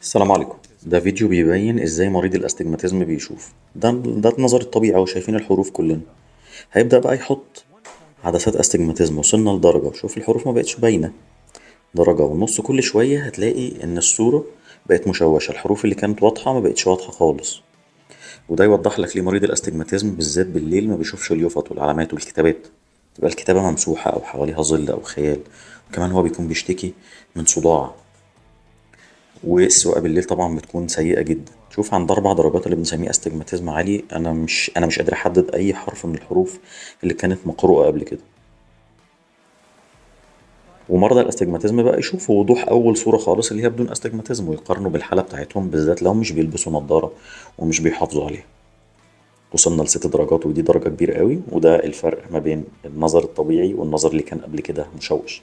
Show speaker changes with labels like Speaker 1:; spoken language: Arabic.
Speaker 1: السلام عليكم. ده فيديو بيبين ازاي مريض الاستجماتيزم بيشوف. ده النظر الطبيعي اهو، شايفين الحروف كلنا. هيبدأ بقى يحط عدسات استجماتيزم، وصلنا لدرجة شوف الحروف ما بقتش باينة، درجة ونص كل شوية هتلاقي ان الصورة بقت مشوشة، الحروف اللي كانت واضحة ما بقتش واضحة خالص. وده يوضح لك ليه مريض الاستجماتيزم بالذات بالليل ما بيشوفش اليافط والعلامات والكتابات، تبقى الكتابة ممسوحة او حواليها ظل او خيال. وكمان هو بيكون بيشتكي من صداع، والسواقة بالليل طبعا بتكون سيئة جدا. شوف عند 4 درجات اللي بنسميه استجماتيزم عالي، انا مش قادر احدد اي حرف من الحروف اللي كانت مقروءة قبل كده. ومرضى الاستجماتيزم بقى يشوفوا وضوح اول صورة خالص اللي هي بدون استجماتيزم، ويقارنوا بالحالة بتاعتهم بالذات لو مش بيلبسوا نظارة ومش بيحافظوا عليها. وصلنا ل6 درجات، ودي درجة كبيرة قوي، وده الفرق ما بين النظر الطبيعي والنظر اللي كان قبل كده مشوش.